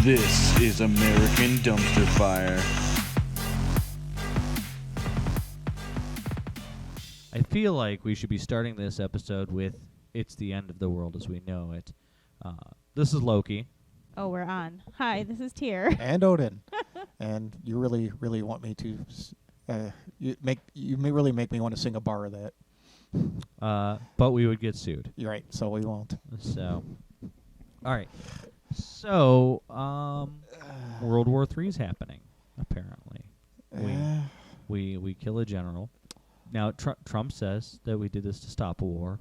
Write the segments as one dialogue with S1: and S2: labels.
S1: This is American Dumpster Fire.
S2: I feel like we should be starting this episode with "It's the end of the world as we know it." This is Loki.
S3: Oh, we're on. Hi, this is Tyr.
S4: And Odin. And you really, really want me to really make me want to sing a bar of that.
S2: But we would get sued.
S4: You're right, so we won't.
S2: So, all right. So, World War III is happening. Apparently, we kill a general. Now, Trump says that we did this to stop a war.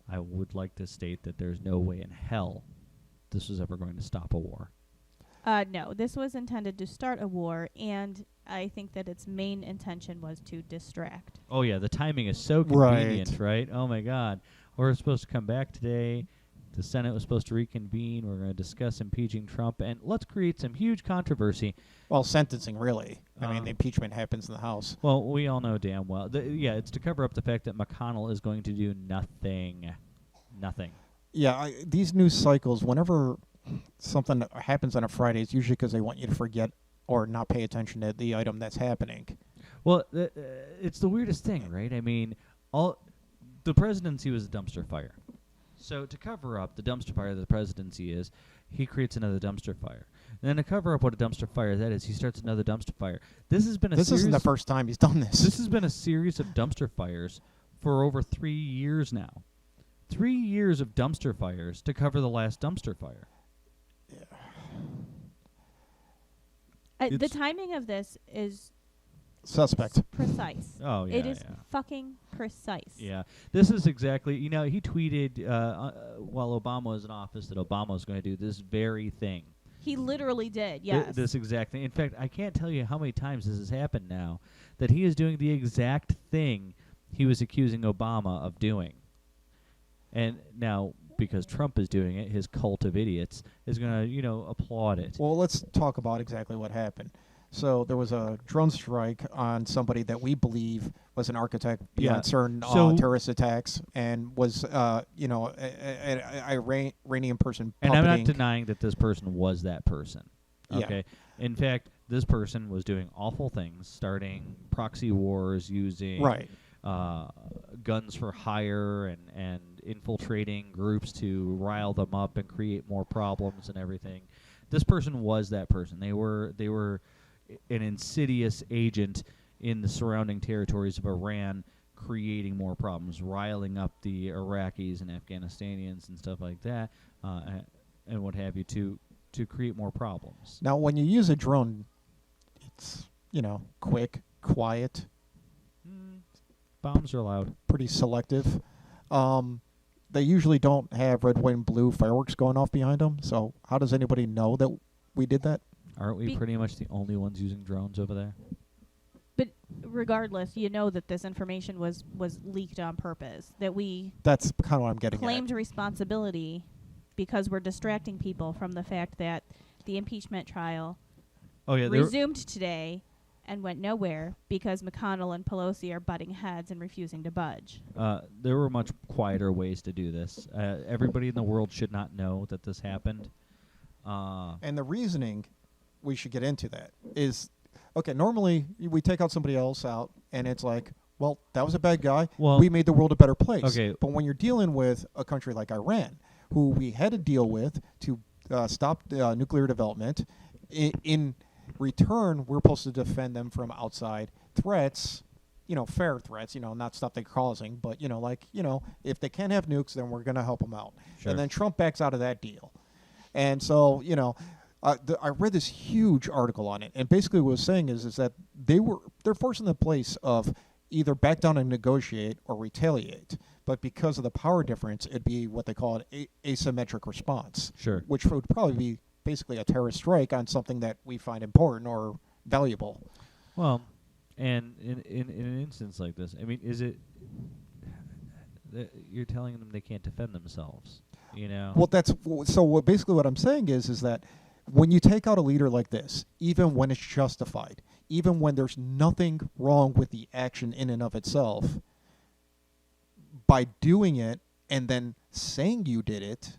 S2: I would like to state that there's no way in hell this was ever going to stop a war.
S3: No, this was intended to start a war, and I think that its main intention was to distract.
S2: Oh, yeah, the timing is so convenient, right? Oh, my God. We're supposed to come back today. The Senate was supposed to reconvene. We're going to discuss impeaching Trump, and let's create some huge controversy.
S4: Well, sentencing, really. I mean, the impeachment happens in the House.
S2: Well, we all know damn well. It's to cover up the fact that McConnell is going to do nothing. Nothing.
S4: Yeah, these news cycles, whenever something happens on a Friday, it's usually because they want you to forget or not pay attention to the item that's happening.
S2: Well, it's the weirdest thing, right? I mean, the presidency was a dumpster fire. So to cover up the dumpster fire that the presidency is, he creates another dumpster fire. And then to cover up what a dumpster fire that is, he starts another dumpster fire. This isn't the
S4: first time he's done this.
S2: This has been a series of dumpster fires for over 3 years now. 3 years of dumpster fires to cover the last dumpster fire.
S3: Yeah. The timing of this is
S4: suspect.
S3: Precise.
S2: Oh, yeah.
S3: It is fucking precise.
S2: Yeah. This is exactly, he tweeted while Obama was in office that Obama was going to do this very thing.
S3: He literally did, yes.
S2: This exact thing. In fact, I can't tell you how many times this has happened now that he is doing the exact thing he was accusing Obama of doing. And now, because Trump is doing it, his cult of idiots is going to, applaud it.
S4: Well, let's talk about exactly what happened. So there was a drone strike on somebody that we believe was an architect behind certain terrorist attacks, and was, an Iranian person.
S2: And I'm not denying that this person was that person. Okay.
S4: Yeah.
S2: In fact, this person was doing awful things, starting proxy wars, using guns for hire, and infiltrating groups to rile them up and create more problems and everything. This person was that person. They were an insidious agent in the surrounding territories of Iran, creating more problems, riling up the Iraqis and Afghanistanians and stuff like that, and what have you, to create more problems.
S4: Now, when you use a drone, it's, quick, quiet.
S2: Bombs are loud.
S4: Pretty selective. They usually don't have red, white, and blue fireworks going off behind them, so how does anybody know that we did that?
S2: Aren't we pretty much the only ones using drones over there?
S3: But regardless, you know that this information was leaked on purpose.
S4: That's kind of what I'm getting at.
S3: Claimed responsibility because we're distracting people from the fact that the impeachment trial resumed today and went nowhere because McConnell and Pelosi are butting heads and refusing to budge.
S2: There were much quieter ways to do this. Everybody in the world should not know that this happened.
S4: And the reasoning, we should get into that, is, okay, normally we take out somebody else out, and it's like, well, that was a bad guy.
S2: Well,
S4: we made the world a better place.
S2: Okay.
S4: But when you're dealing with a country like Iran, who we had to deal with to stop nuclear development, in return, we're supposed to defend them from outside threats, fair threats, not stuff they're causing, but, if they can't have nukes, then we're going to help them out.
S2: Sure.
S4: And then Trump backs out of that deal. And so, I read this huge article on it, and basically what it was saying is that they're forced in the place of either back down and negotiate or retaliate. But because of the power difference, it'd be what they call an asymmetric response.
S2: Sure.
S4: Which would probably be basically a terrorist strike on something that we find important or valuable.
S2: Well, and in an instance like this, I mean, is it you're telling them they can't defend themselves?
S4: Well, basically what I'm saying is that when you take out a leader like this, even when it's justified, even when there's nothing wrong with the action in and of itself, by doing it and then saying you did it,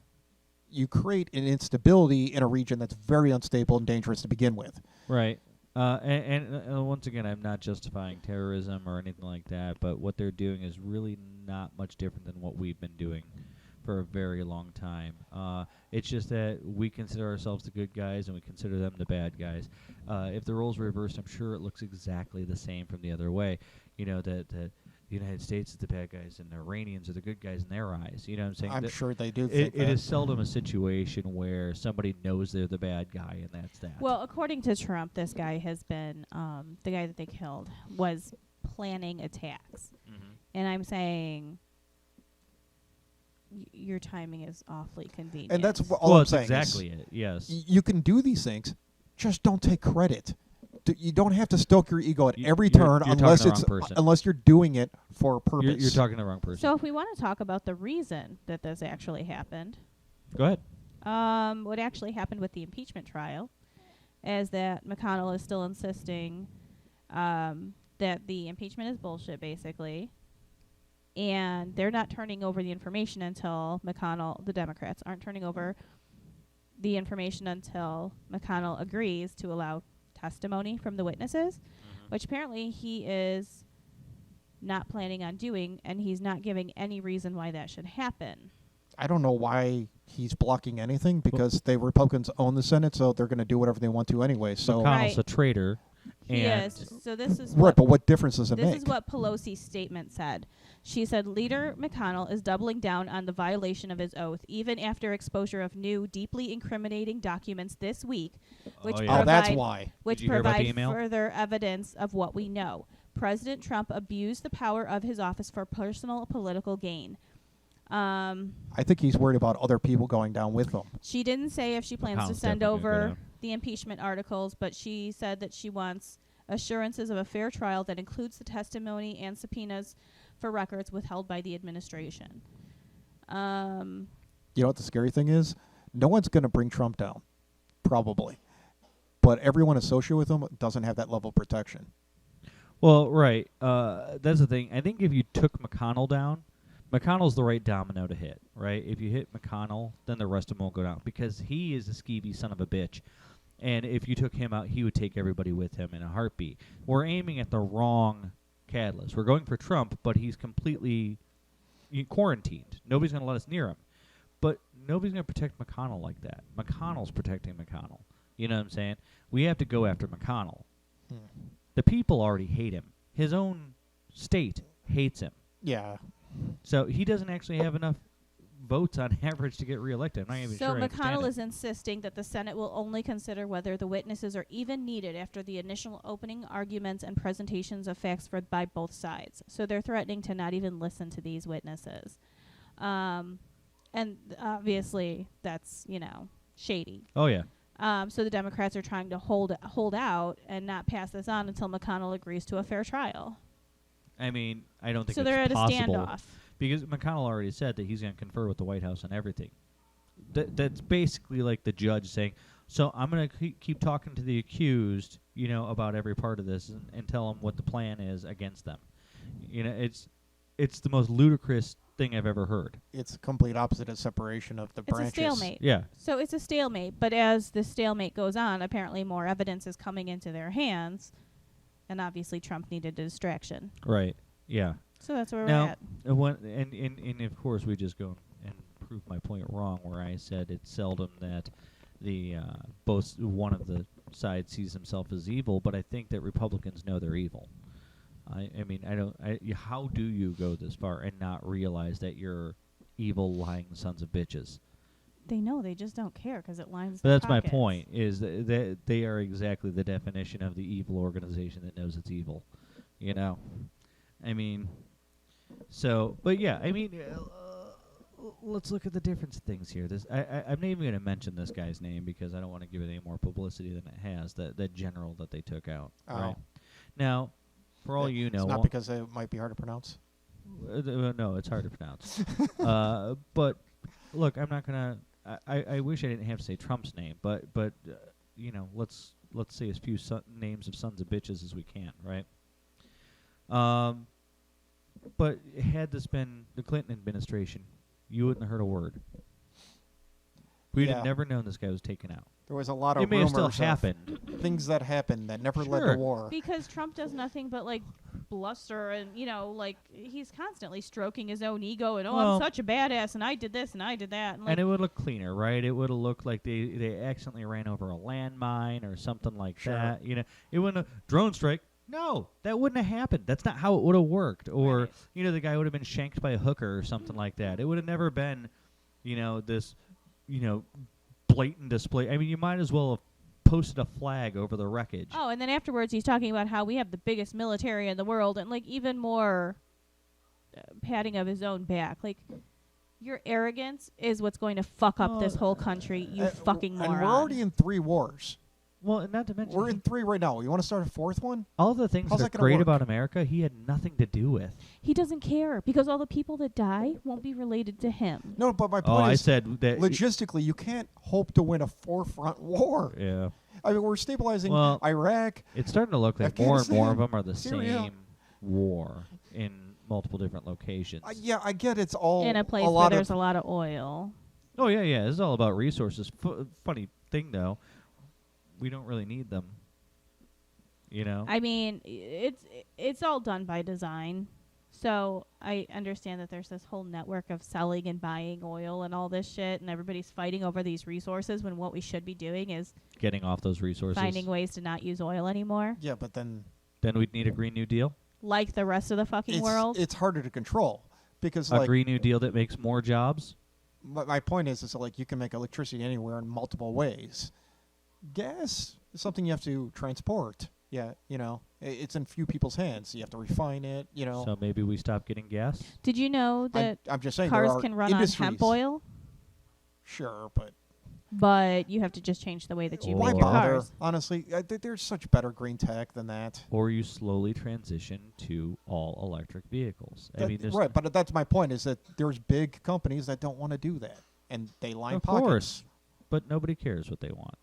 S4: you create an instability in a region that's very unstable and dangerous to begin with.
S2: Right. And once again, I'm not justifying terrorism or anything like that, but what they're doing is really not much different than what we've been doing for a very long time. It's just that we consider ourselves the good guys and we consider them the bad guys. If the roles reversed, I'm sure it looks exactly the same from the other way. You know, that the United States is the bad guys and the Iranians are the good guys in their eyes. You know what I'm saying?
S4: I'm sure they do think that.
S2: It is seldom a situation where somebody knows they're the bad guy and that's that.
S3: Well, according to Trump, this guy has been, the guy that they killed was planning attacks.
S2: Mm-hmm.
S3: And I'm saying your timing is awfully convenient.
S4: And that's all I'm saying.
S2: Exactly it, yes.
S4: You can do these things, just don't take credit. You don't have to stoke your ego at every turn unless you're doing it for a purpose.
S2: You're talking to the wrong person.
S3: So if we want to talk about the reason that this actually happened.
S2: Go ahead.
S3: What actually happened with the impeachment trial is that McConnell is still insisting that the impeachment is bullshit, basically. And they're not turning over the information until the Democrats aren't turning over the information until McConnell agrees to allow testimony from the witnesses, which apparently he is not planning on doing, and he's not giving any reason why that should happen.
S4: I don't know why he's blocking anything, because the Republicans own the Senate, so they're going to do whatever they want to anyway. So
S2: McConnell's a traitor.
S3: Yes. So this is
S4: right, but what difference does it make?
S3: This is what Pelosi's statement said. She said, Leader McConnell is doubling down on the violation of his oath, even after exposure of new, deeply incriminating documents this week, which
S4: that's why.
S3: Which provide further evidence of what we know. President Trump abused the power of his office for personal political gain.
S4: I think he's worried about other people going down with him.
S3: She didn't say if she plans to send over the impeachment articles, but she said that she wants assurances of a fair trial that includes the testimony and subpoenas for records withheld by the administration.
S4: You know what the scary thing is? No one's going to bring Trump down, probably. But everyone associated with him doesn't have that level of protection.
S2: Well, right. That's the thing. I think if you took McConnell down, McConnell's the right domino to hit, right? If you hit McConnell, then the rest of them will go down, because he is a skeevy son of a bitch. And if you took him out, he would take everybody with him in a heartbeat. We're aiming at the wrong catalyst. We're going for Trump, but he's completely quarantined. Nobody's going to let us near him. But nobody's going to protect McConnell like that. McConnell's protecting McConnell. You know what I'm saying? We have to go after McConnell. The people already hate him. His own state hates him.
S4: Yeah.
S2: So he doesn't actually have enough votes on average to get reelected. I'm not even sure.
S3: So McConnell is insisting that the Senate will only consider whether the witnesses are even needed after the initial opening arguments and presentations of facts by both sides. So they're threatening to not even listen to these witnesses. And obviously that's, shady.
S2: Oh, yeah.
S3: So the Democrats are trying to hold out and not pass this on until McConnell agrees to a fair trial.
S2: I mean, I don't think
S3: so
S2: it's
S3: they're at
S2: possible.
S3: A standoff.
S2: Because McConnell already said that he's going to confer with the White House on everything. That's basically like the judge saying, so I'm going to keep talking to the accused, about every part of this and tell them what the plan is against them. It's the most ludicrous thing I've ever heard.
S4: It's a complete opposite of separation of the branches.
S3: It's a stalemate.
S2: Yeah.
S3: So it's a stalemate, but as the stalemate goes on, apparently more evidence is coming into their hands, and obviously Trump needed a distraction.
S2: Right. Yeah.
S3: So that's where
S2: now,
S3: we're at.
S2: And of course we just go and prove my point wrong, where I said it's seldom that both one of the sides sees himself as evil, but I think that Republicans know they're evil. I mean, how do you go this far and not realize that you're evil, lying sons of bitches?
S3: They know, they just don't care because it lines.
S2: But that's pockets. My point. Is that they are exactly the definition of the evil organization that knows it's evil. I mean, but yeah, I mean, let's look at the different things here. I'm not even going to mention this guy's name because I don't want to give it any more publicity than it has. That general that they took out.
S4: Oh.
S2: Right now. For all you know,
S4: it's not because it might be hard to pronounce.
S2: No, it's hard to pronounce. But look, I'm not gonna. I wish I didn't have to say Trump's name, but let's say as few names of sons of bitches as we can, right? But had this been the Clinton administration, you wouldn't have heard a word. We'd have never known this guy was taken out.
S4: There was a lot of
S2: it may
S4: rumors
S2: have still happened.
S4: Things that happened that never led to war.
S3: Because Trump does nothing but like bluster and like he's constantly stroking his own ego and I'm such a badass and I did this and I did that
S2: and it would look cleaner, right? It would have looked like they accidentally ran over a landmine or something like that. It wouldn't drone strike. No, that wouldn't have happened. That's not how it would have worked. Or the guy would have been shanked by a hooker or something like that. It would have never been, this, blatant display. I mean, you might as well have posted a flag over the wreckage.
S3: Oh, and then afterwards he's talking about how we have the biggest military in the world and like even more patting of his own back. Like your arrogance is what's going to fuck up this whole country, you fucking moron.
S4: And we're already in 3 wars.
S2: Well, and not to mention
S4: we're in 3 right now. You want to start a 4th one?
S2: All the things that are great about America, he had nothing to do with.
S3: He doesn't care because all the people that die won't be related to him.
S4: No, but my point is,
S2: I said that
S4: logistically, you can't hope to win a 4-front war.
S2: Yeah.
S4: I mean, we're stabilizing Iraq.
S2: It's starting to look like more and more of them are the
S4: Syria.
S2: same war in multiple different locations.
S4: Yeah, I get it's all
S3: in a place where there's a lot of oil.
S2: Oh, yeah. It's all about resources. Funny thing, though. We don't really need them, I mean, it's all done by design. So I understand that there's this whole network of selling and buying oil and all this shit, and everybody's fighting over these resources when what we should be doing is getting off those resources,
S3: finding ways to not use oil anymore.
S4: Yeah, but then
S2: we'd need a Green New Deal,
S3: like the rest of the fucking world.
S4: It's harder to control because
S2: a Green New Deal that makes more jobs.
S4: My point is like you can make electricity anywhere in multiple ways. Gas is something you have to transport. Yeah, it's in few people's hands. You have to refine it,
S2: So maybe we stop getting gas?
S3: Did you know that
S4: I'm just saying
S3: cars can run on hemp oil?
S4: Sure, but
S3: you have to just change the way that you
S4: why
S3: make your
S4: bother?
S3: cars.
S4: Honestly, there's such better green tech than that.
S2: Or you slowly transition to all electric vehicles. I mean,
S4: right, but that's my point is that there's big companies that don't want to do that, and they line pockets.
S2: Of course, but nobody cares what they want.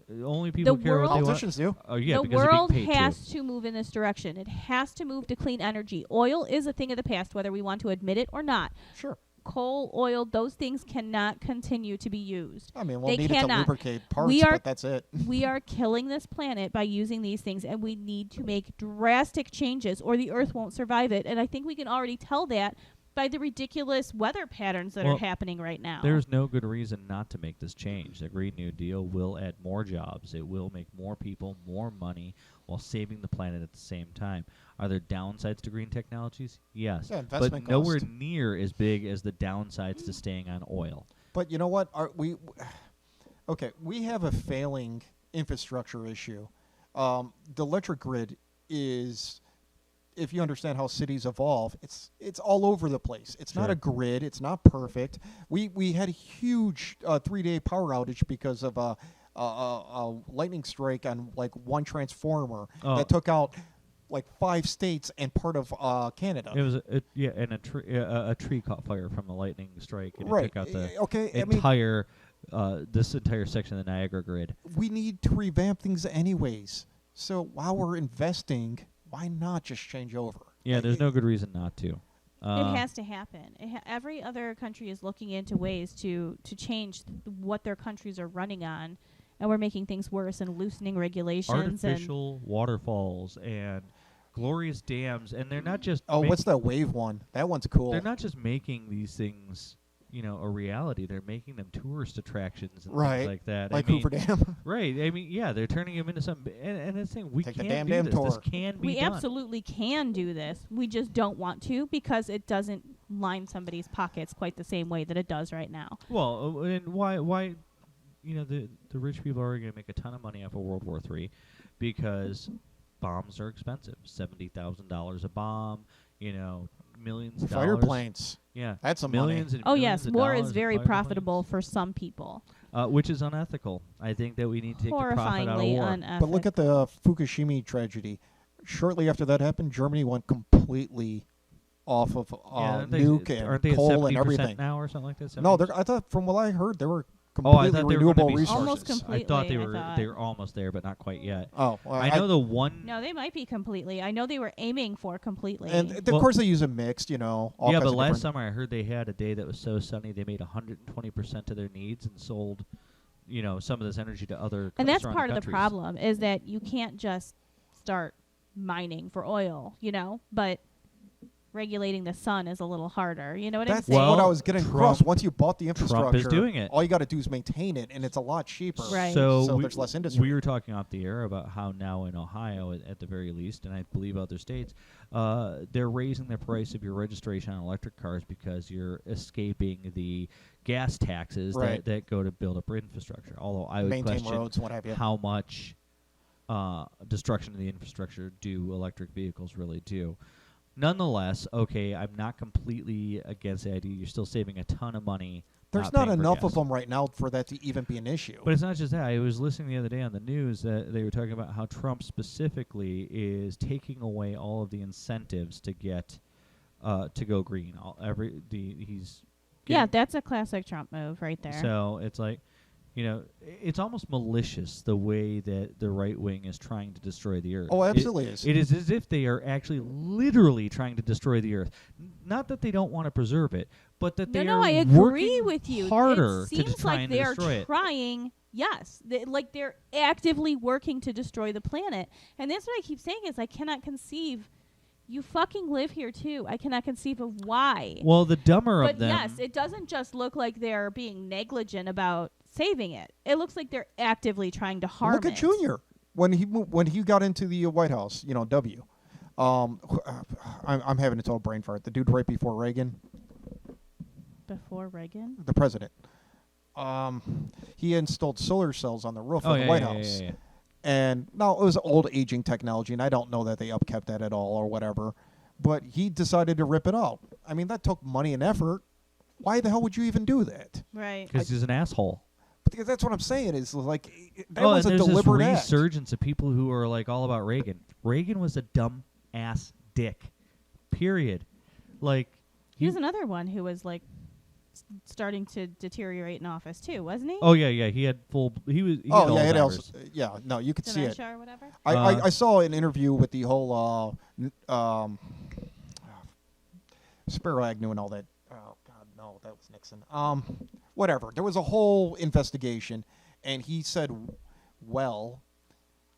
S2: Only people care what they want.
S4: Politicians do.
S2: Oh, yeah,
S3: the
S2: because
S3: world
S2: they're being paid
S3: has to move in this direction. It has to move to clean energy. Oil is a thing of the past, whether we want to admit it or not.
S4: Sure.
S3: Coal, oil, those things cannot continue to be used.
S4: I mean, we'll need it to lubricate parts, but that's it.
S3: We are killing this planet by using these things, and we need to make drastic changes, or the Earth won't survive it. And I think we can already tell that by the ridiculous weather patterns that are happening right now.
S2: There's no good reason not to make this change. The Green New Deal will add more jobs. It will make more people more money while saving the planet at the same time. Are there downsides to green technologies? Yes.
S4: Yeah,
S2: but nowhere near as big as the downsides to staying on oil.
S4: But you know what? We have a failing infrastructure issue. The electric grid is... If you understand how cities evolve, it's all over the place. It's not a grid. It's not perfect. We had a huge 3-day power outage because of a lightning strike on like one transformer that took out like 5 states and part of Canada.
S2: It was a tree caught fire from the lightning strike, and it took out the entire this entire section of the Niagara grid.
S4: We need to revamp things anyways. So while we're investing, why not just change over?
S2: Yeah, there's no good reason not to.
S3: It has to happen. Every other country is looking into ways to change what their countries are running on, and we're making things worse and loosening regulations.
S2: Artificial waterfalls and glorious dams, and they're not just...
S4: what's that wave one? That one's cool.
S2: They're not just making these things... a reality. They're making them tourist attractions and things like that.
S4: Like Hoover Dam.
S2: Right. I mean, yeah, they're turning them into something. And it's saying we
S4: Take
S2: can't
S4: the
S2: do this.
S4: tour.
S2: This can be
S3: We
S2: done.
S3: absolutely can do this. We just don't want to because it doesn't line somebody's pockets quite the same way that it does right now.
S2: Well, and why the rich people are going to make a ton of money off of World War III because bombs are expensive. $70,000 a bomb, millions of dollars.
S4: Fire planes.
S2: Yeah.
S4: That's some
S2: millions
S4: money.
S2: And
S3: yes,
S2: of
S3: war
S2: dollars
S3: is very
S2: in fire
S3: profitable
S2: planes.
S3: for some people.
S2: Which is unethical. I think that we need to take the profit out of
S3: Horrifyingly
S2: war.
S3: unethical.
S4: But look at the Fukushima tragedy. Shortly after that happened, Germany went completely off of nuke and
S2: aren't they
S4: coal
S2: at 70%
S4: and everything.
S2: now or something like that?
S4: No, I thought from what I heard, they were completely renewable resources.
S3: Almost completely.
S2: I thought they were almost there, but not quite yet.
S4: Oh, well,
S2: I know the one.
S3: No, they might be completely. I know they were aiming for completely.
S4: And of course they use a mixed, all
S2: yeah,
S4: kinds
S2: but
S4: of
S2: last summer I heard they had a day that was so sunny they made 120% of their needs and sold, some of this energy to other.
S3: And that's
S2: surrounding
S3: part of the
S2: countries.
S3: problem is that you can't just start mining for oil, but regulating the sun is a little harder. You know what I'm saying?
S4: That's what I was getting across. Once you bought the infrastructure,
S2: Trump is doing it.
S4: All you got to do is maintain it, and it's a lot cheaper.
S3: Right.
S2: So
S4: there's less industry.
S2: We were talking off the air about how now in Ohio, at the very least, and I believe other states, they're raising the price of your registration on electric cars because you're escaping the gas taxes that go to build up infrastructure. Although I would
S4: maintain
S2: question
S4: roads, what have you.
S2: how much destruction of the infrastructure do electric vehicles really do. Nonetheless, okay, I'm not completely against the idea. You're still saving a ton of money.
S4: There's not enough of them right now for that to even be an issue.
S2: But it's not just that. I was listening the other day on the news that they were talking about how Trump specifically is taking away all of the incentives to get to go green.
S3: That's a classic Trump move right there.
S2: So it's like, it's almost malicious the way that the right wing is trying to destroy the earth.
S4: Oh, absolutely is.
S2: It is as if they are actually literally trying to destroy the earth. Not that they don't want to preserve it, but that they are
S3: I agree
S2: working
S3: with you.
S2: harder
S3: it
S2: to
S3: seems
S2: try
S3: like
S2: and
S3: they are
S2: destroy it.
S3: trying. Yes, they're actively working to destroy the planet, and that's what I keep saying is I cannot conceive. You fucking live here too. I cannot conceive of why.
S2: Well, the dumber of them.
S3: But yes, it doesn't just look like they're being negligent about saving it. It looks like they're actively trying to harm it.
S4: Look at Junior when he got into the White House. W. I'm having a total brain fart. The dude right before Reagan.
S3: Before Reagan?
S4: The president. He installed solar cells on the roof of the White House.
S2: Yeah.
S4: And now it was old aging technology, and I don't know that they upkept that at all or whatever. But he decided to rip it out. I mean, that took money and effort. Why the hell would you even do that?
S3: Right.
S2: Because he's an asshole.
S4: But that's what I'm saying. Is like that was a
S2: and
S4: deliberate
S2: there's this
S4: act.
S2: resurgence of people who are like all about Reagan. Reagan was a dumb ass dick. Period. Like
S3: he was another one who was like starting to deteriorate in office too, wasn't he?
S2: Oh yeah. He had full. He was.
S4: No, you could see it.
S3: Or whatever.
S4: I saw an interview with the whole Spiro Agnew and all that. Oh God, no, that was Nixon. Whatever. There was a whole investigation, and he said, well,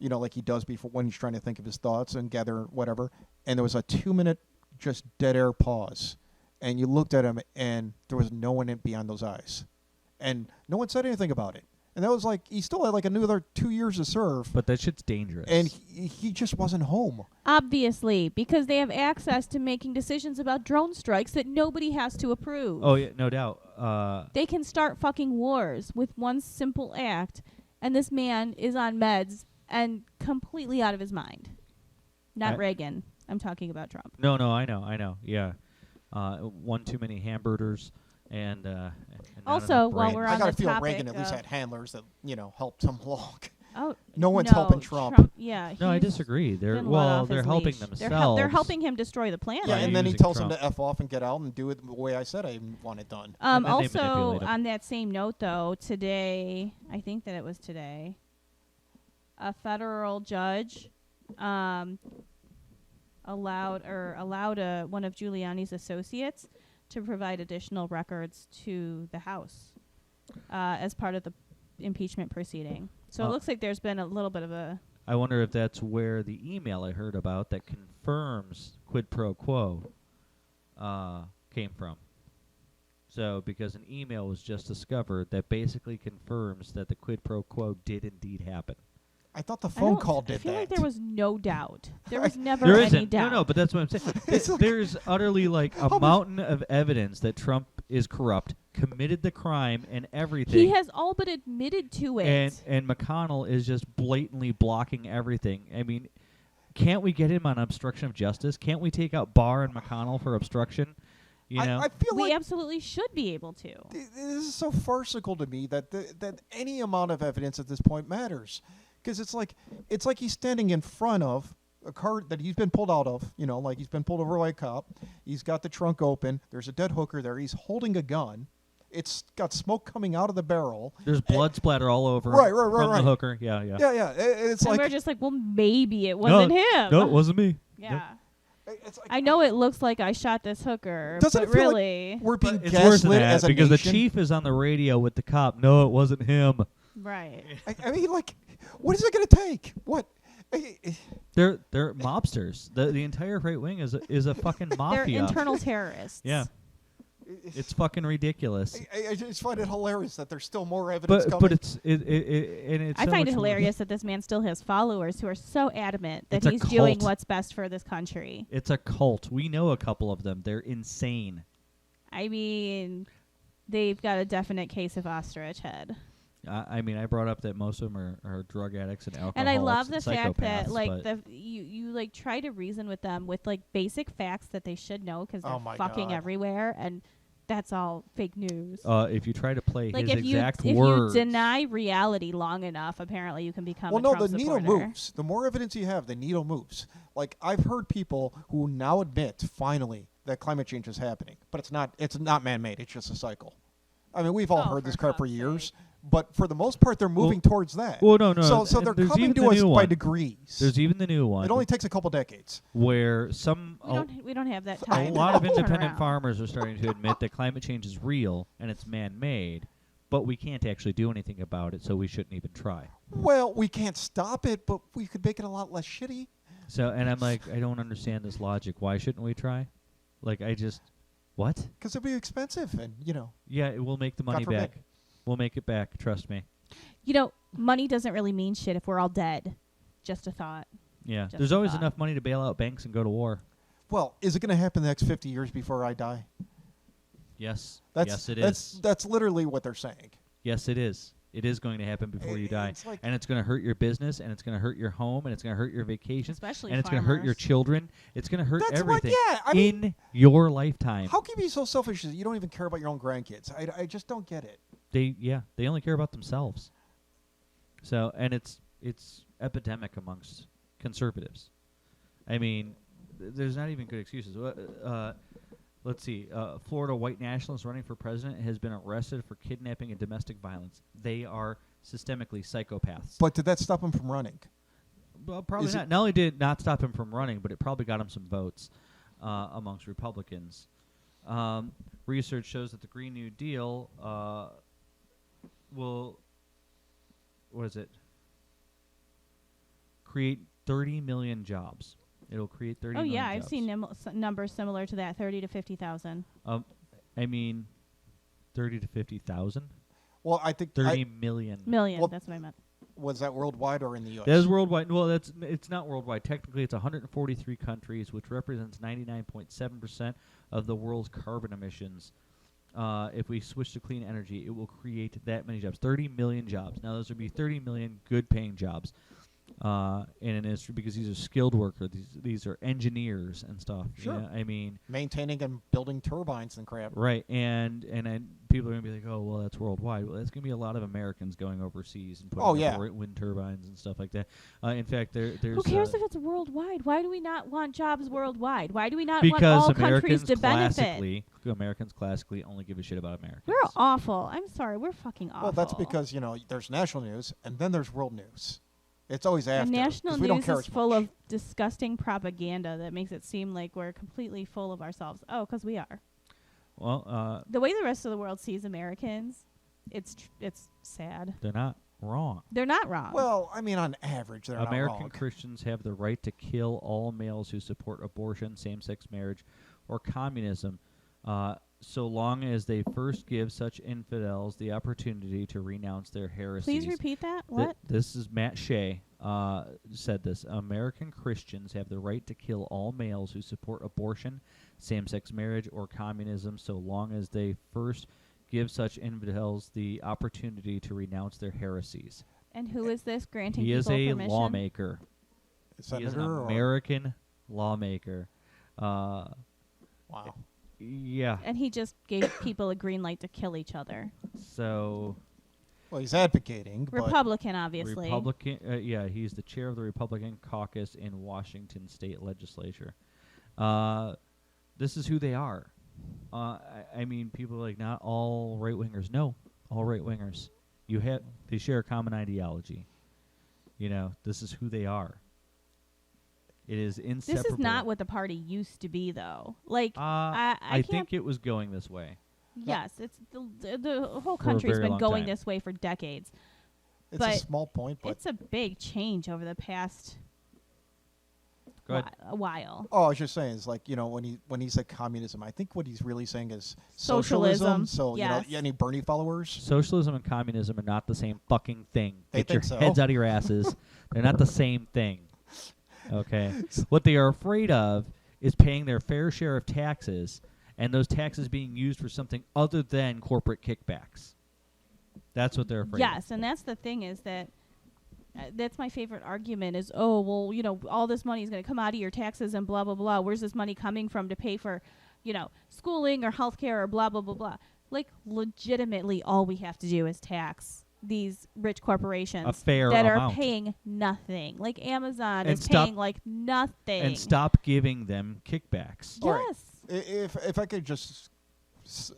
S4: like he does before when he's trying to think of his thoughts and gather whatever. And there was a 2-minute just dead air pause, and you looked at him, and there was no one beyond those eyes, and no one said anything about it. And that was like he still had like another 2 years to serve.
S2: But that shit's dangerous.
S4: And he just wasn't home.
S3: Obviously, because they have access to making decisions about drone strikes that nobody has to approve.
S2: Oh yeah, no doubt.
S3: They can start fucking wars with one simple act, and this man is on meds and completely out of his mind. Not Reagan. I'm talking about Trump.
S2: No, I know. Yeah. One too many hamburgers. And
S3: also, while we're on the topic,
S4: I gotta feel Reagan at least had handlers that helped him along.
S3: Oh,
S4: no one's helping Trump.
S3: Yeah,
S2: no, I disagree. They're helping themselves.
S3: They're helping him destroy the planet.
S4: Yeah, and then he tells him to F off and get out and do it the way I said I want it done.
S3: Also, on that same note, though, today, I think that it was today, a federal judge allowed one of Giuliani's associates to provide additional records to the House as part of the impeachment proceeding. So it looks like there's been a little bit of a...
S2: I wonder if that's where the email I heard about that confirms quid pro quo came from. So because an email was just discovered that basically confirms that the quid pro quo did indeed happen.
S4: I thought the phone call did that.
S3: I feel like there was no doubt. There was never
S2: there
S3: any
S2: isn't.
S3: doubt.
S2: No, but that's what I'm saying. There's utterly like a mountain of evidence that Trump is corrupt, committed the crime and everything.
S3: He has all but admitted to it.
S2: And McConnell is just blatantly blocking everything. I mean, can't we get him on obstruction of justice? Can't we take out Barr and McConnell for obstruction?
S4: I feel
S3: we
S4: like
S3: absolutely should be able to.
S4: This is so farcical to me that that any amount of evidence at this point matters. Because it's like he's standing in front of a car that he's been pulled out of, like he's been pulled over by a cop. He's got the trunk open. There's a dead hooker there. He's holding a gun. It's got smoke coming out of the barrel.
S2: There's blood splatter all over.
S4: Right,
S2: from
S4: right.
S2: the hooker. Yeah.
S4: Yeah. It's
S3: and
S4: like
S3: we're just like, well, maybe it wasn't him.
S2: No, it wasn't me.
S3: Yeah.
S2: Nope.
S4: It's like,
S3: I know it looks like I shot this hooker,
S4: doesn't
S3: but
S4: it feel
S3: really,
S4: like we're being
S2: It's worse than
S4: gaslit
S2: that
S4: as a
S2: because
S4: nation?
S2: the chief is on the radio with the cop. No, it wasn't him.
S3: right?
S4: I mean, like, what is it going to take? What?
S2: They're mobsters. The entire right wing is a fucking mafia.
S3: They're internal terrorists.
S2: Yeah. It's fucking ridiculous.
S4: I just find it hilarious that there's still more evidence coming.
S2: But it's
S3: I
S2: so
S3: find
S2: much
S3: it
S2: more-
S3: hilarious that this man still has followers who are so adamant that
S2: It's a
S3: he's doing
S2: cult.
S3: what's best for this country.
S2: It's a cult. We know a couple of them. They're insane.
S3: I mean, they've got a definite case of ostrich head.
S2: I mean, I brought up that most of them are drug addicts and alcoholics
S3: And I love the
S2: and
S3: fact that
S2: psychopaths,
S3: like
S2: but
S3: you like try to reason with them with like basic facts that they should know because they're
S4: Oh my
S3: fucking
S4: God.
S3: everywhere, and that's all fake news.
S2: if you try to play
S3: Like
S2: his
S3: if you
S2: exact words,
S3: deny reality long enough, apparently you can become
S4: well,
S3: a
S4: no,
S3: Trump
S4: the needle
S3: supporter.
S4: moves. The more evidence you have, the needle moves. Like, I've heard people who now admit, finally, that climate change is happening. But it's not man-made. It's just a cycle. I mean, we've all heard this crap for years.
S3: Sake.
S4: But for the most part, they're moving towards that.
S2: Well, no.
S4: So they're
S2: there's
S4: coming
S2: even
S4: to
S2: the
S4: us
S2: new
S4: by
S2: one.
S4: degrees.
S2: There's even the new one.
S4: It only takes a couple decades.
S2: Where some
S3: We don't have that
S2: a
S3: time.
S2: lot of
S3: to turn
S2: independent
S3: around.
S2: farmers are starting to admit that climate change is real and it's man-made, but we can't actually do anything about it, so we shouldn't even try.
S4: Well, we can't stop it, but we could make it a lot less shitty.
S2: So, and I'm like, I don't understand this logic. Why shouldn't we try? Like, what?
S4: Because it'd be expensive, and,
S2: Yeah, it will make the money
S4: forbid.
S2: back. We'll make it back. Trust me.
S3: You know, money doesn't really mean shit if we're all dead. Just a thought.
S2: Yeah,
S3: Just
S2: there's
S3: a
S2: always
S3: thought.
S2: enough money to bail out banks and go to war.
S4: Well, is it going to happen the next 50 years before I die?
S2: Yes.
S4: Yes,
S2: Yes, it is.
S4: That's literally what they're saying.
S2: Yes, it is. It is going to happen before you die.
S4: It's like-
S2: And it's going to hurt your business, and it's going to hurt your home, and it's going to hurt your vacations,
S3: Especially
S2: and it's going to hurt your
S3: farmers.
S2: children. It's going to hurt
S4: That's what-
S2: everything
S4: yeah, I mean,
S2: in your lifetime.
S4: How can you be so selfish that you don't even care about your own grandkids? I just don't get it.
S2: They only care about themselves. So, and it's epidemic amongst conservatives. I mean, there's not even good excuses. Let's see. Florida white nationalist running for president has been arrested for kidnapping and domestic violence. They are systemically psychopaths.
S4: But did that stop him from running?
S2: Well, probably
S4: Is
S2: not.
S4: it-
S2: Not only did it not stop him from running, but it probably got him some votes amongst Republicans. Research shows that the Green New Deal will, what is it? Create 30 million jobs. It'll create 30
S3: Oh
S2: million
S3: yeah, I've
S2: jobs.
S3: seen numbers similar to that, 30 to 50,000.
S2: I mean, 30 to 50,000?
S4: Well, I think
S2: 30 million.
S3: Million,
S4: Well,
S3: that's what I meant.
S4: was that worldwide or in the U.S.?
S2: That is worldwide. Well, it's not worldwide. Technically, it's 143 countries, which represents 99.7% of the world's carbon emissions. If we switch to clean energy, it will create that many jobs, 30 million jobs. Now, those would be 30 million good-paying jobs in an industry because these are skilled workers. These are engineers and stuff.
S4: Sure.
S2: Yeah, I mean,
S4: Maintaining and building turbines and crap.
S2: right, and people are gonna be like, oh, well, that's worldwide. Well, that's gonna be a lot of Americans going overseas and putting
S4: Oh,
S2: up
S4: yeah.
S2: wind turbines and stuff like that. In fact, there's
S3: Who cares if it's worldwide? Why do we not want jobs worldwide? Why do we not want
S2: because
S3: all countries to benefit?
S2: Americans classically only give a shit about Americans.
S3: We're awful. I'm sorry. We're fucking awful.
S4: Well, that's because, there's national news and then there's world news. It's always after.
S3: And national
S4: 'cause we don't
S3: news
S4: care
S3: is
S4: as
S3: full
S4: much.
S3: of disgusting propaganda that makes it seem like we're completely full of ourselves. Oh, because we are.
S2: Well,
S3: The way the rest of the world sees Americans, it's sad.
S2: they're not wrong.
S3: They're not wrong.
S4: Well, I mean, on average, they're
S2: American
S4: not wrong.
S2: Christians have the right to kill all males who support abortion, same-sex marriage, or communism, so long as they first give such infidels the opportunity to renounce their heresies.
S3: Please repeat that. What?
S2: This is Matt Shea said this. American Christians have the right to kill all males who support abortion, same-sex marriage, or communism, so long as they first give such infidels the opportunity to renounce their heresies.
S3: And who is this granting
S2: He
S3: people
S2: is a
S3: permission?
S2: lawmaker. He is an
S4: Senator or-
S2: American lawmaker.
S4: Wow.
S2: Yeah.
S3: And he just gave people a green light to kill each other.
S2: So
S4: Well, he's advocating. but
S3: Republican, obviously.
S2: Republican. Yeah, he's the chair of the Republican caucus in Washington State Legislature. This is who they are. I mean, people are like, not all right wingers. No, all right wingers. They share a common ideology. You know, this is who they are. It is inseparable.
S3: This is not what the party used to be, though. Like, I
S2: think it was going this way.
S3: Yes, it's the whole country's been going this way for decades.
S4: It's a small point, but
S3: it's a big change over the past a while.
S4: Oh, I was just saying, it's like, you know, when he said communism, I think what he's really saying is
S3: socialism.
S4: So,
S3: yes.
S4: you know, any Bernie followers?
S2: Socialism and communism are not the same fucking thing.
S4: They
S2: Get your
S4: think so.
S2: heads out of your asses. They're not the same thing. Okay? What they are afraid of is paying their fair share of taxes, and those taxes being used for something other than corporate kickbacks. That's what they're afraid of.
S3: Yes, and that's the thing is that that's my favorite argument is, oh, well, you know, all this money is going to come out of your taxes and blah, blah, blah. Where's this money coming from to pay for, you know, schooling or healthcare or blah, blah, blah, blah. Like, legitimately, all we have to do is tax these rich corporations that are paying nothing. Like, Amazon is paying, like, nothing.
S2: And stop giving them kickbacks.
S3: Yes.
S4: If I could just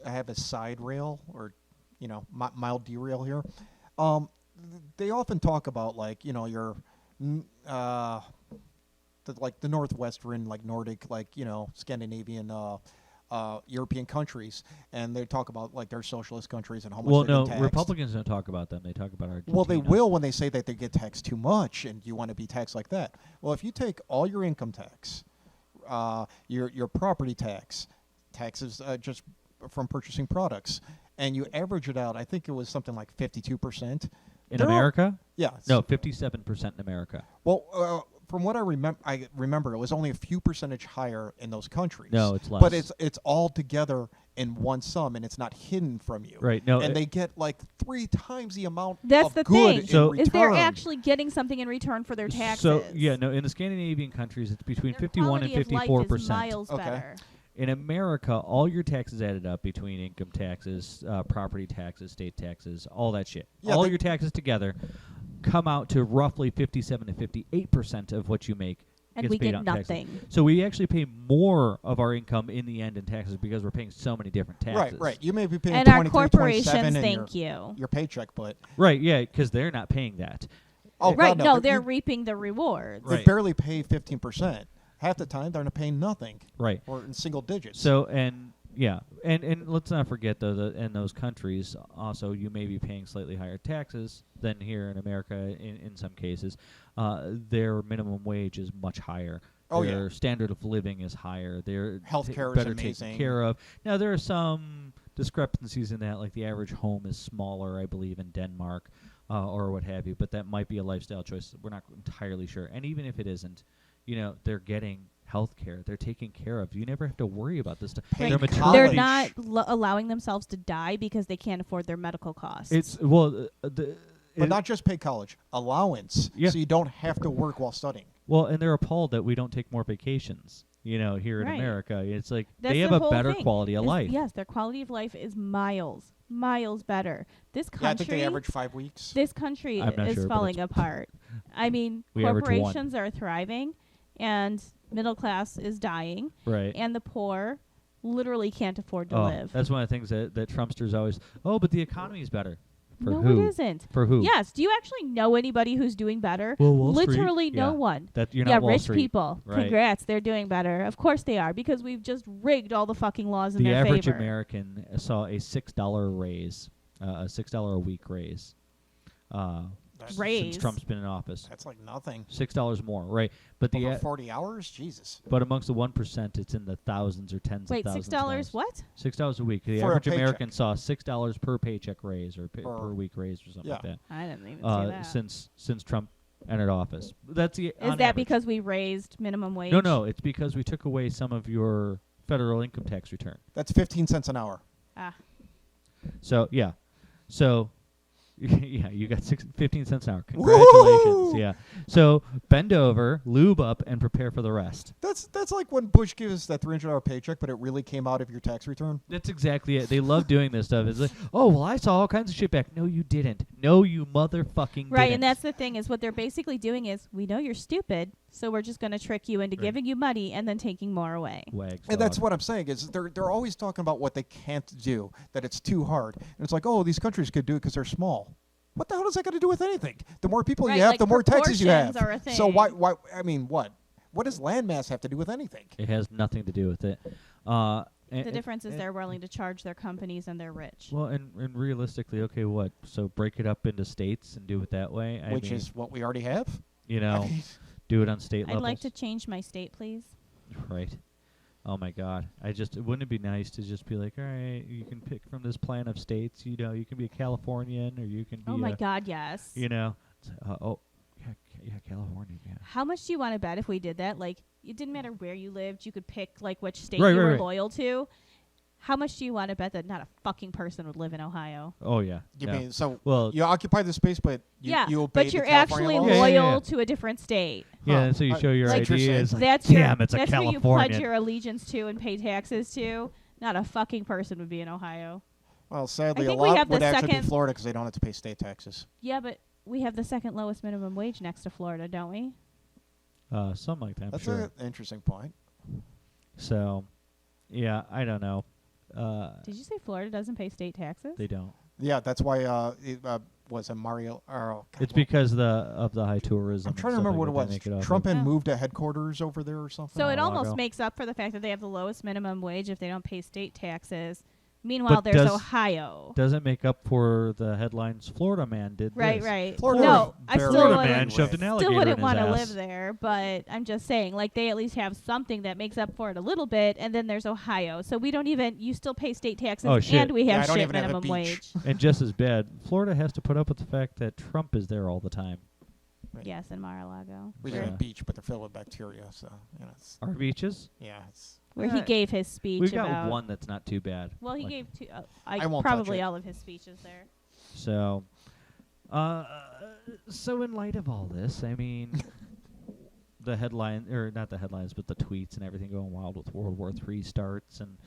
S4: have a side rail or, you know, mild derail here. They often talk about, like, you know, your the Northwestern, like Nordic, like, you know, Scandinavian, European countries, and they talk about, like, their socialist countries and how much they get taxed.
S2: Republicans don't talk about them. They talk about Argentina.
S4: Well, they will when they say that they get taxed too much and you want to be taxed like that. Well, if you take all your income tax, your property taxes just from purchasing products, and you average it out, I think it was something like 52%.
S2: In America?
S4: Yeah.
S2: No, 57% in America.
S4: Well, from what I remember it was only a few percentage higher in those countries.
S2: No, it's less.
S4: But it's all together in one sum, and it's not hidden from you.
S2: Right. No,
S4: and they get like 3 times the amount
S3: That's
S4: of
S3: the
S4: good
S3: thing.
S4: in return.
S3: Is they're actually getting something in return for their taxes.
S2: So, yeah, no, in the Scandinavian countries, it's between
S3: their
S2: 51 and 54%.
S3: Is miles better.
S2: In America, all your taxes added up between income taxes, property taxes, state taxes, all that shit.
S4: Yeah,
S2: all your taxes together come out to roughly 57 to 58% of what you make.
S3: And we
S2: paid
S3: get
S2: on
S3: nothing.
S2: Taxes. So we actually pay more of our income in the end in taxes because we're paying so many different taxes.
S4: Right. You may be paying
S3: and
S4: 23,
S3: our corporations,
S4: 27
S3: thank
S4: your paycheck, but
S2: right, yeah, because they're not paying that.
S4: Oh,
S3: right,
S4: God,
S3: no, they're reaping the rewards.
S4: They barely pay 15%. Half the time, they're not paying nothing.
S2: Right.
S4: Or in single digits.
S2: So, and let's not forget, though, that in those countries, also, you may be paying slightly higher taxes than here in America in some cases. Their minimum wage is much higher. Their standard of living is higher. Their
S4: healthcare
S2: better
S4: is amazing.
S2: Taken care of. Now, there are some discrepancies in that, like the average home is smaller, I believe, in Denmark or what have you, but that might be a lifestyle choice. We're not entirely sure. And even if it isn't, you know, they're getting health care. They're taken care of. You never have to worry about this stuff.
S3: They're not allowing themselves to die because they can't afford their medical costs.
S2: It's
S4: but not just pay college, allowance, so you don't have to work while studying.
S2: Well, and they're appalled that we don't take more vacations, you know, here in America. It's like they have a better quality of life.
S3: Yes, their quality of life is miles better. This country,
S4: I think they average 5 weeks.
S3: This country is falling apart. I mean, corporations are thriving, and middle class is dying.
S2: Right.
S3: And the poor literally can't afford to live.
S2: That's one of the things that Trumpsters always, but the economy is better. For
S3: no,
S2: who?
S3: it isn't.
S2: For who?
S3: Yes. Do you actually know anybody who's doing better?
S2: Well, Wall
S3: literally
S2: Street?
S3: no one.
S2: You're not Wall
S3: rich
S2: Street.
S3: people.
S2: Right.
S3: Congrats, they're doing better. Of course they are, because we've just rigged all the fucking laws in their favor.
S2: The average American saw a $6 raise, a $6 a week raise. Since Trump's been in office.
S4: That's like nothing.
S2: $6 more, right? But
S4: over 40 hours? Jesus.
S2: But amongst the 1%, it's in the thousands or tens of thousands.
S3: Wait, $6 what?
S2: $6 a week. The average American saw $6 per paycheck raise or per week raise or something like that.
S3: I didn't even see that.
S2: Since Trump entered office. That's the
S3: Is that because we raised minimum wage?
S2: No, it's because we took away some of your federal income tax return.
S4: That's 15 cents an hour.
S2: So, yeah. So, yeah, you got 15 cents an hour. Congratulations.
S4: Woo-hoo!
S2: Yeah. So bend over, lube up, and prepare for the rest.
S4: That's like when Bush gives that $300 paycheck, but it really came out of your tax return.
S2: That's exactly it. They love doing this stuff. It's like, oh, well, I saw all kinds of shit back. No, you didn't. No, you motherfucking
S3: Right,
S2: didn't.
S3: and that's the thing is what they're basically doing is, we know you're stupid, So we're just going to trick you into giving you money and then taking more away.
S4: And that's what I'm saying is they're always talking about what they can't do, that it's too hard. And it's like, oh, these countries could do it because they're small. What the hell does that got to do with anything? The more people you have,
S3: like
S4: the more taxes you have.
S3: are a thing.
S4: So why? I mean, what? What does landmass have to do with anything?
S2: It has nothing to do with it.
S3: The difference is they're willing to charge their companies and they're rich.
S2: Well, and realistically, okay, what? So break it up into states and do it that way?
S4: Which is what we already have?
S2: You know, do it on state levels.
S3: I'd like to change my state, please.
S2: Right. Oh, my God. Wouldn't it be nice to just be like, all right, you can pick from this plan of states, you know, you can be a Californian or you can be
S3: Oh, my God, yes.
S2: You know, yeah, California, yeah.
S3: How much do you want to bet if we did that? Like, it didn't matter where you lived. You could pick, like, which state you were loyal to. How much do you want to bet that not a fucking person would live in Ohio?
S2: Oh, yeah.
S4: You mean, so you occupy the space, but you obey
S3: but you're
S4: the California
S3: actually
S4: laws?
S3: loyal to a different state.
S2: Yeah, and so you show your ideas. Like,
S3: that's
S2: damn, it's a
S3: that's
S2: Californian.
S3: who you pledge your allegiance to and pay taxes to. Not a fucking person would be in Ohio.
S4: Well, sadly, a lot would actually be Florida because they don't have to pay state taxes.
S3: Yeah, but we have the second lowest minimum wage next to Florida, don't we?
S2: Something like that.
S4: That's
S2: an
S4: interesting point.
S2: So, yeah, I don't know.
S3: Did you say Florida doesn't pay state taxes?
S2: They don't.
S4: Yeah, that's why it was a Mario.
S2: It's because of the high tourism.
S4: I'm trying to remember what it was. Trump had moved a headquarters over there or something.
S3: So it almost makes up for the fact that they have the lowest minimum wage if they don't pay state taxes. Meanwhile, there's Ohio.
S2: Doesn't make up for the headlines. Florida man did
S3: right,
S2: this.
S3: Right.
S4: Florida
S3: I
S2: Florida man shoved an alligator
S3: still wouldn't
S2: want to
S3: live there, but I'm just saying, like, they at least have something that makes up for it a little bit, and then there's Ohio. So we don't even, you still pay state taxes, and we have shit minimum wage.
S2: And just as bad, Florida has to put up with the fact that Trump is there all the time.
S3: Right. Yes, in Mar-a-Lago.
S4: We have a beach, but they're filled with bacteria, so, you know.
S2: Our beaches?
S4: Yeah, it's...
S3: Where he gave his speech.
S2: We've got one that's not too bad.
S3: Well, he gave two.
S4: I won't
S3: probably all of his speeches there.
S2: So, so in light of all this, I mean, the headline, or not the headlines, but the tweets and everything going wild with World War III starts and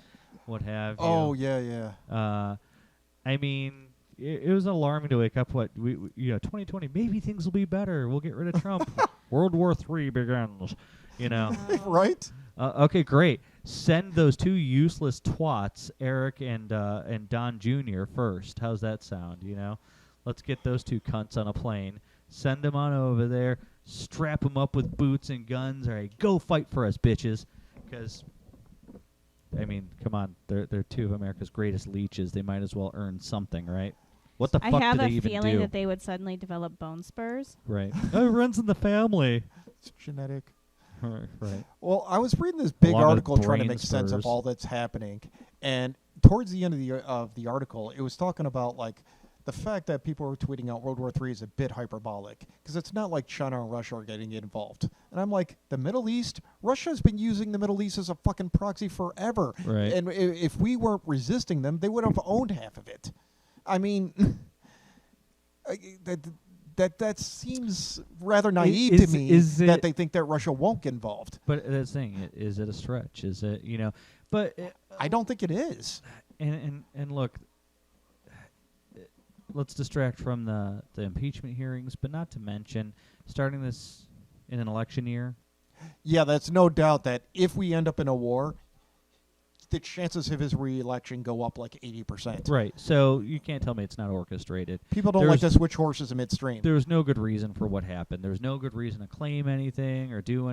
S2: what have you.
S4: Oh yeah.
S2: I mean, it was alarming to wake up. 2020, maybe things will be better. We'll get rid of Trump. World War III begins. You know,
S4: right?
S2: Okay, great. Send those two useless twats, Eric and Don Jr. first. How's that sound? You know, let's get those two cunts on a plane. Send them on over there. Strap them up with boots and guns. All right, go fight for us, bitches. Because, I mean, come on, they're two of America's greatest leeches. They might as well earn something, right? What the fuck do they even do?
S3: I have a feeling that they would suddenly develop bone spurs.
S2: Right. It runs in the family.
S4: It's genetic.
S2: Right.
S4: Well, I was reading this big article trying to make sense of all that's happening, and towards the end of the article, it was talking about like the fact that people are tweeting out World War III is a bit hyperbolic because it's not like China and Russia are getting involved. And I'm like, the Middle East, Russia's been using the Middle East as a fucking proxy forever.
S2: Right.
S4: And if we weren't resisting them, they would have owned half of it. I mean, that seems rather naive to me that they think that Russia won't get involved.
S2: But that's the thing, is it a stretch? Is it, you know? But
S4: I don't think it is.
S2: And look, let's distract from the impeachment hearings, but not to mention starting this in an election year.
S4: Yeah, that's no doubt that if we end up in a war, the chances of his re-election go up like 80%.
S2: Right. So you can't tell me it's not orchestrated.
S4: People don't like to switch horses midstream.
S2: There's no good reason for what happened. There's no good reason to claim anything or do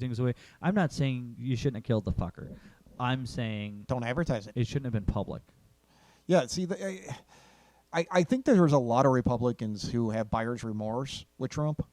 S2: things away. I'm not saying you shouldn't have killed the fucker. I'm saying
S4: don't advertise it.
S2: It shouldn't have been public.
S4: Yeah. See, I think there's a lot of Republicans who have buyer's remorse with Trump,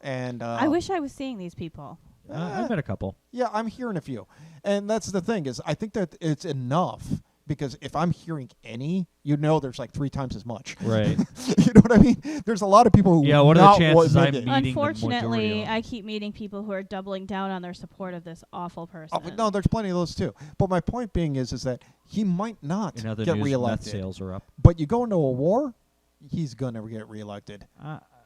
S4: and
S3: I wish I was seeing these people.
S2: I've met a couple.
S4: Yeah, I'm hearing a few. And that's the thing is I think that it's enough because if I'm hearing any, there's like 3 times as much.
S2: Right.
S4: You know what I mean? There's a lot of people who
S2: what are the chances I'm meeting
S3: Unfortunately, I keep meeting people who are doubling down on their support of this awful person.
S4: Oh, no, there's plenty of those too. But my point being is that he might not get reelected.
S2: Meth sales are up.
S4: But you go into a war, he's going to get reelected.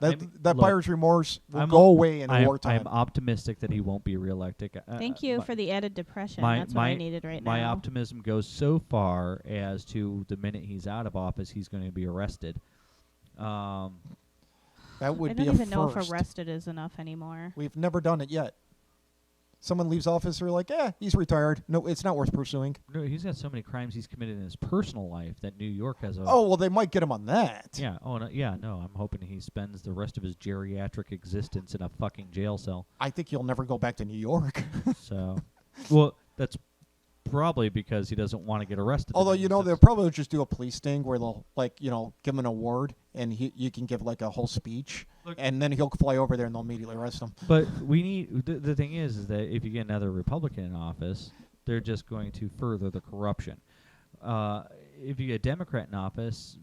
S4: That buyer's remorse will go away in wartime.
S2: I'm optimistic that he won't be reelected.
S3: Thank you for the added depression. That's what I needed right now.
S2: My optimism goes so far as to the minute he's out of office, he's going to be arrested.
S4: That would
S3: I
S4: be a
S3: don't even
S4: first.
S3: know if arrested is enough anymore.
S4: We've never done it yet. Someone leaves office, they're like, he's retired. No, it's not worth pursuing.
S2: No, he's got so many crimes he's committed in his personal life that New York has a...
S4: Oh, well, they might get him on that.
S2: Yeah. Oh, no, yeah, no. I'm hoping he spends the rest of his geriatric existence in a fucking jail cell.
S4: I think he'll never go back to New York.
S2: So, well, that's probably because he doesn't want to get arrested.
S4: Although, they'll probably just do a police sting where they'll, give him an award, and you can give, a whole speech, and then he'll fly over there and they'll immediately arrest him.
S2: But we need... The thing is that if you get another Republican in office, they're just going to further the corruption. If you get a Democrat in office,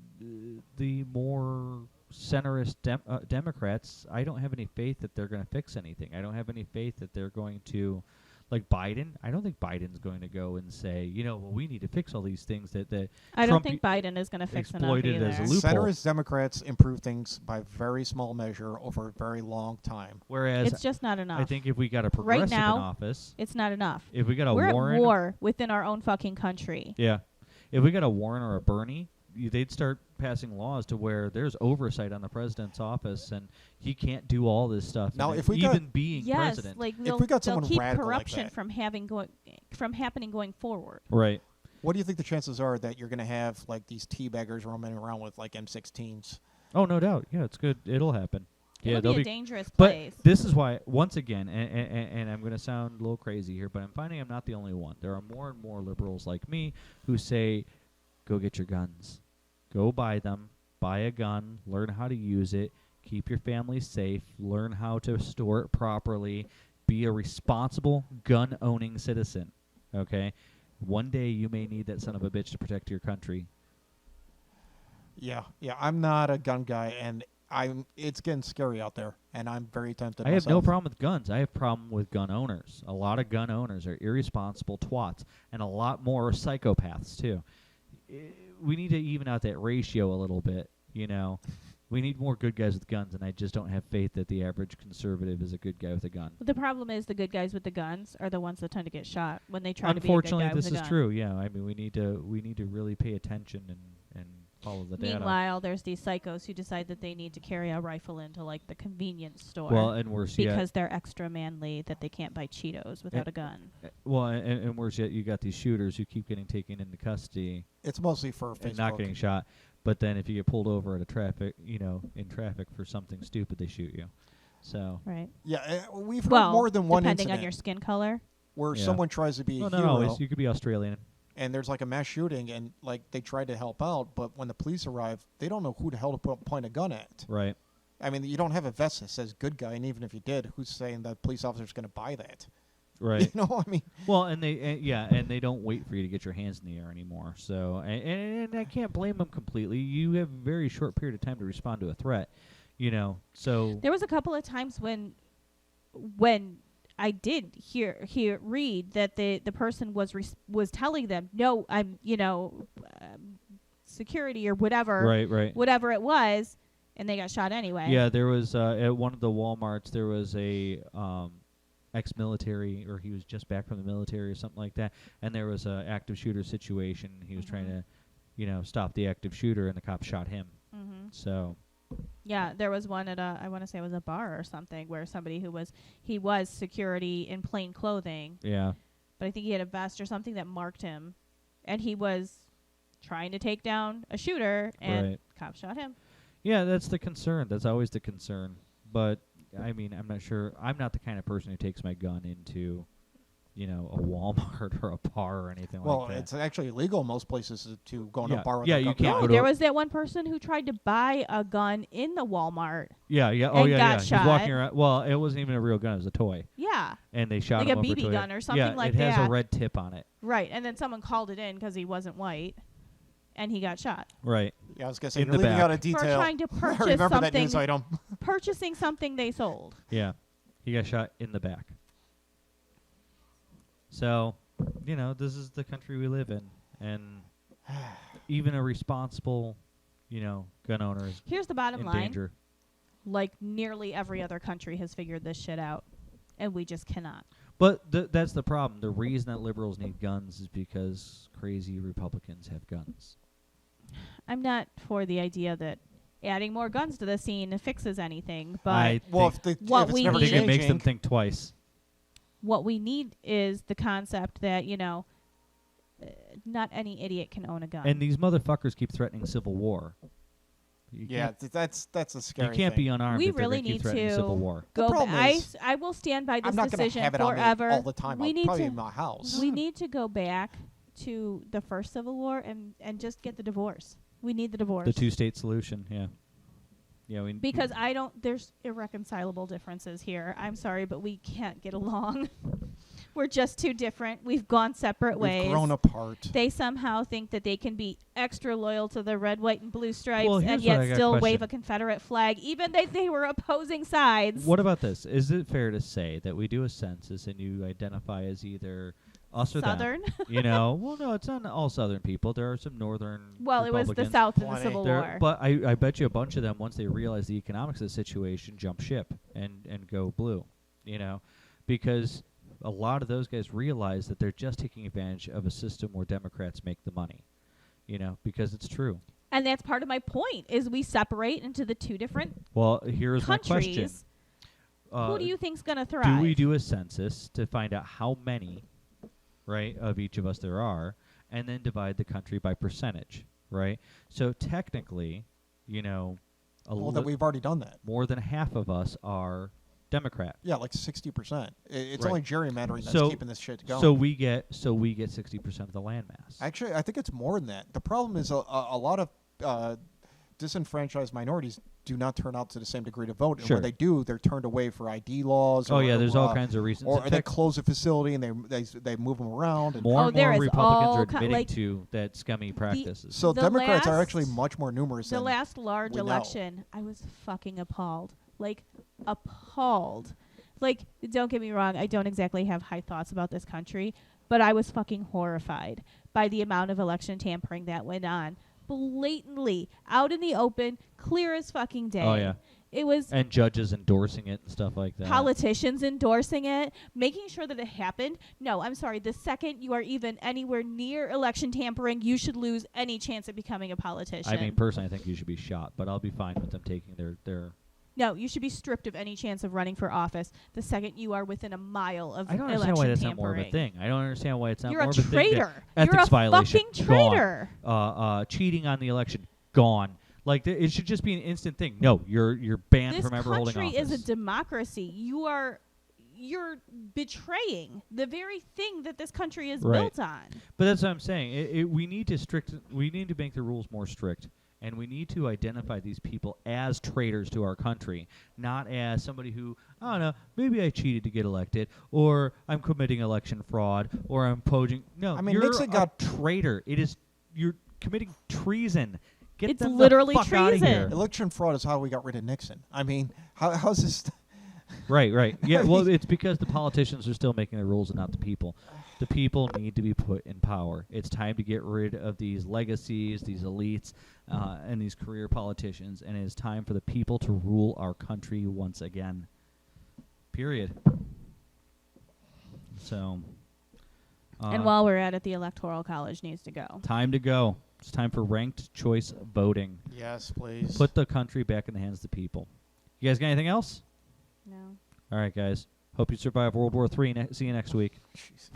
S2: the more centrist Democrats, I don't have any faith that they're going to fix anything. I don't have any faith that they're going to... Like Biden, I don't think Biden's going to go and say, we need to fix all these things that
S3: I don't think Biden is going to fix enough either.
S2: As a loophole.
S4: Centrist Democrats improve things by very small measure over a very long time.
S2: Whereas
S3: it's just not enough.
S2: I think if we got a progressive
S3: right now,
S2: in office,
S3: it's not enough.
S2: If we got a
S3: We're
S2: Warren,
S3: at war within our own fucking country.
S2: Yeah, if we got a Warren or a Bernie, they'd start passing laws to where there's oversight on the president's office, and he can't do all this stuff.
S4: Now,
S2: if
S4: we
S2: even being president,
S4: if we got someone
S3: they'll keep
S4: radical
S3: corruption
S4: like that,
S3: from happening going forward.
S2: Right.
S4: What do you think the chances are that you're going to have these teabaggers roaming around with M16s?
S2: Oh, no doubt. Yeah, it's good. It'll happen.
S3: It'll be a dangerous place.
S2: But this is why, once again, and I'm going to sound a little crazy here, but I'm finding I'm not the only one. There are more and more liberals like me who say, go get your guns. Go buy them. Buy a gun. Learn how to use it. Keep your family safe. Learn how to store it properly. Be a responsible gun-owning citizen. Okay? One day you may need that son of a bitch to protect your country.
S4: Yeah. I'm not a gun guy, and it's getting scary out there, and I'm very tempted
S2: I
S4: myself.
S2: have no problem with guns. I have a problem with gun owners. A lot of gun owners are irresponsible twats, and a lot more are psychopaths, too. We need to even out that ratio a little bit, We need more good guys with guns, and I just don't have faith that the average conservative is a good guy with a gun.
S3: The problem is the good guys with the guns are the ones that tend to get shot when they try to be a good guy
S2: Unfortunately,
S3: with
S2: this
S3: a
S2: is
S3: gun.
S2: true. Yeah, I mean, we need to really pay attention and follow the data.
S3: Meanwhile, there's these psychos who decide that they need to carry a rifle into the convenience store.
S2: Well, and worse yet,
S3: because they're extra manly that they can't buy Cheetos without a gun.
S2: Well, and worse yet, you got these shooters who keep getting taken into custody.
S4: It's mostly for Facebook.
S2: And not getting shot. But then if you get pulled over at in traffic for something stupid, they shoot you. So
S3: right.
S4: Yeah, we've heard more than one
S3: depending
S4: incident
S3: on your skin color.
S4: where someone tries to be a hero.
S2: Not always. You could be Australian.
S4: And there's a mass shooting, and they try to help out, but when the police arrive, they don't know who the hell to point a gun at.
S2: Right.
S4: I mean, you don't have a vest that says "good guy," and even if you did, who's saying the police officer's going to buy that?
S2: Right.
S4: I mean.
S2: Well, and they don't wait for you to get your hands in the air anymore. So, and I can't blame them completely. You have a very short period of time to respond to a threat. So
S3: there was a couple of times when I did read that the person was telling them, no, I'm security or whatever,
S2: right,
S3: whatever it was, and they got shot anyway.
S2: Yeah, there was at one of the Walmarts there was a ex-military, or he was just back from the military or something like that, and there was a active shooter situation. He was trying to stop the active shooter, and the cop shot him.
S3: Mm-hmm.
S2: So.
S3: Yeah, there was one at I want to say it was a bar or something where somebody he was security in plain clothing.
S2: Yeah.
S3: But I think he had a vest or something that marked him, and he was trying to take down a shooter, and cop shot him.
S2: Yeah, that's the concern. That's always the concern. But I mean, I'm not sure. I'm not the kind of person who takes my gun into, a Walmart or a bar or anything like that.
S4: Well, it's actually illegal in most places to go in a bar with a gun.
S2: You can't.
S3: No, there was that one person who tried to buy a gun in the Walmart.
S2: Yeah.
S3: Got shot.
S2: He's walking around. Well, it wasn't even a real gun. It was a toy.
S3: Yeah.
S2: And they shot
S3: like
S2: him
S3: a BB gun or something like that.
S2: Yeah, it has a red tip on it.
S3: Right, and then someone called it in because he wasn't white, and he got shot.
S2: Right.
S4: Yeah, I was gonna say
S2: in
S4: you're
S2: the
S4: leaving
S2: back.
S4: out a detail.
S3: For trying to purchase
S4: I remember
S3: something.
S4: that news item.
S3: Purchasing something they sold.
S2: Yeah, he got shot in the back. So, this is the country we live in, and even a responsible, gun owner is
S3: Here's the bottom
S2: in
S3: line.
S2: danger.
S3: Like nearly every other country has figured this shit out, and we just cannot.
S2: But that's the problem. The reason that liberals need guns is because crazy Republicans have guns.
S3: I'm not for the idea that adding more guns to the scene fixes anything. But
S2: what we need, it makes them think twice.
S3: What we need is the concept that, not any idiot can own a gun.
S2: And these motherfuckers keep threatening civil war.
S4: That's a scary thing.
S2: You can't be unarmed.
S3: We
S2: if
S3: really
S2: keep
S3: need
S2: threatening
S3: to
S2: civil war.
S3: go. I will stand by this decision
S4: have it
S3: forever.
S4: On me all the time.
S3: We
S4: I'll
S3: need
S4: probably
S3: to
S4: in my house.
S3: We need to go back to the first Civil War and just get the divorce. We need the divorce.
S2: The two-state solution. Yeah. Yeah.
S3: Because there's irreconcilable differences here. I'm sorry, but we can't get along. We're just too different. We've gone separate ways.
S4: We've grown apart.
S3: They somehow think that they can be extra loyal to the red, white, and blue stripes and yet still wave a Confederate flag, even though they were opposing sides.
S2: What about this? Is it fair to say that we do a census and you identify as either us or
S3: Southern?
S2: them? Well, no, it's not all Southern people. There are some Northern
S3: Well, it was the South in the Civil War.
S2: But I bet you a bunch of them, once they realize the economics of the situation, jump ship and go blue, because a lot of those guys realize that they're just taking advantage of a system where Democrats make the money, because it's true.
S3: And that's part of my point, is we separate into the two different
S2: here's
S3: countries.
S2: my question.
S3: Who do you think's going to thrive?
S2: Do we do a census to find out how many, right, of each of us there are, and then divide the country by percentage, right? So technically,
S4: that we've already done that.
S2: More than half of us are Democrat.
S4: Yeah, like 60%. It's
S2: right.
S4: only gerrymandering that's keeping this shit going.
S2: So we get 60% of the landmass.
S4: Actually, I think it's more than that. The problem is a lot of disenfranchised minorities do not turn out to the same degree to vote. And when they do, they're turned away for ID laws.
S2: There's all kinds of reasons.
S4: Or they close a facility and they move them around. And
S2: more and more Republicans are admitting to that scummy practices.
S4: So Democrats are actually much more numerous than
S3: the last large election. I was fucking appalled. Appalled. Don't get me wrong, I don't exactly have high thoughts about this country, but I was fucking horrified by the amount of election tampering that went on. Blatantly, out in the open, clear as fucking day.
S2: Oh, yeah.
S3: It was...
S2: And judges endorsing it and stuff like that.
S3: Politicians endorsing it, making sure that it happened. No, I'm sorry, the second you are even anywhere near election tampering, you should lose any chance at becoming a politician.
S2: I mean, personally, I think you should be shot, but I'll be fine with them taking their
S3: No, you should be stripped of any chance of running for office the second you are within a mile of election tampering.
S2: I don't understand why that's not more of a thing. I don't understand why it's not
S3: You're
S2: more of a thing.
S3: You're a traitor.
S2: Ethics violation.
S3: You're a fucking traitor.
S2: Gone. Cheating on the election. Gone. It should just be an instant thing. No, you're banned from ever holding office.
S3: This country is a democracy. You're betraying the very thing that this country is built on.
S2: But that's what I'm saying. We need to make the rules more strict. And we need to identify these people as traitors to our country, not as somebody who, I don't know, maybe I cheated to get elected, or I'm committing election fraud, or I'm posing. No, I mean, you're
S4: Nixon got
S2: traitor. You're committing treason.
S3: It's literally
S2: the fuck
S3: treason.
S2: Out of here.
S4: Election fraud is how we got rid of Nixon. I mean, how's this?
S2: Right. Yeah, well, it's because the politicians are still making the rules and not the people. The people need to be put in power. It's time to get rid of these legacies, these elites, and these career politicians, and it is time for the people to rule our country once again. Period. So.
S3: And while we're at it, the Electoral College needs to go.
S2: Time to go. It's time for ranked choice voting.
S4: Yes, please.
S2: Put the country back in the hands of the people. You guys got anything else?
S3: No.
S2: All right, guys. Hope you survive World War III. See you next week.
S4: Jesus.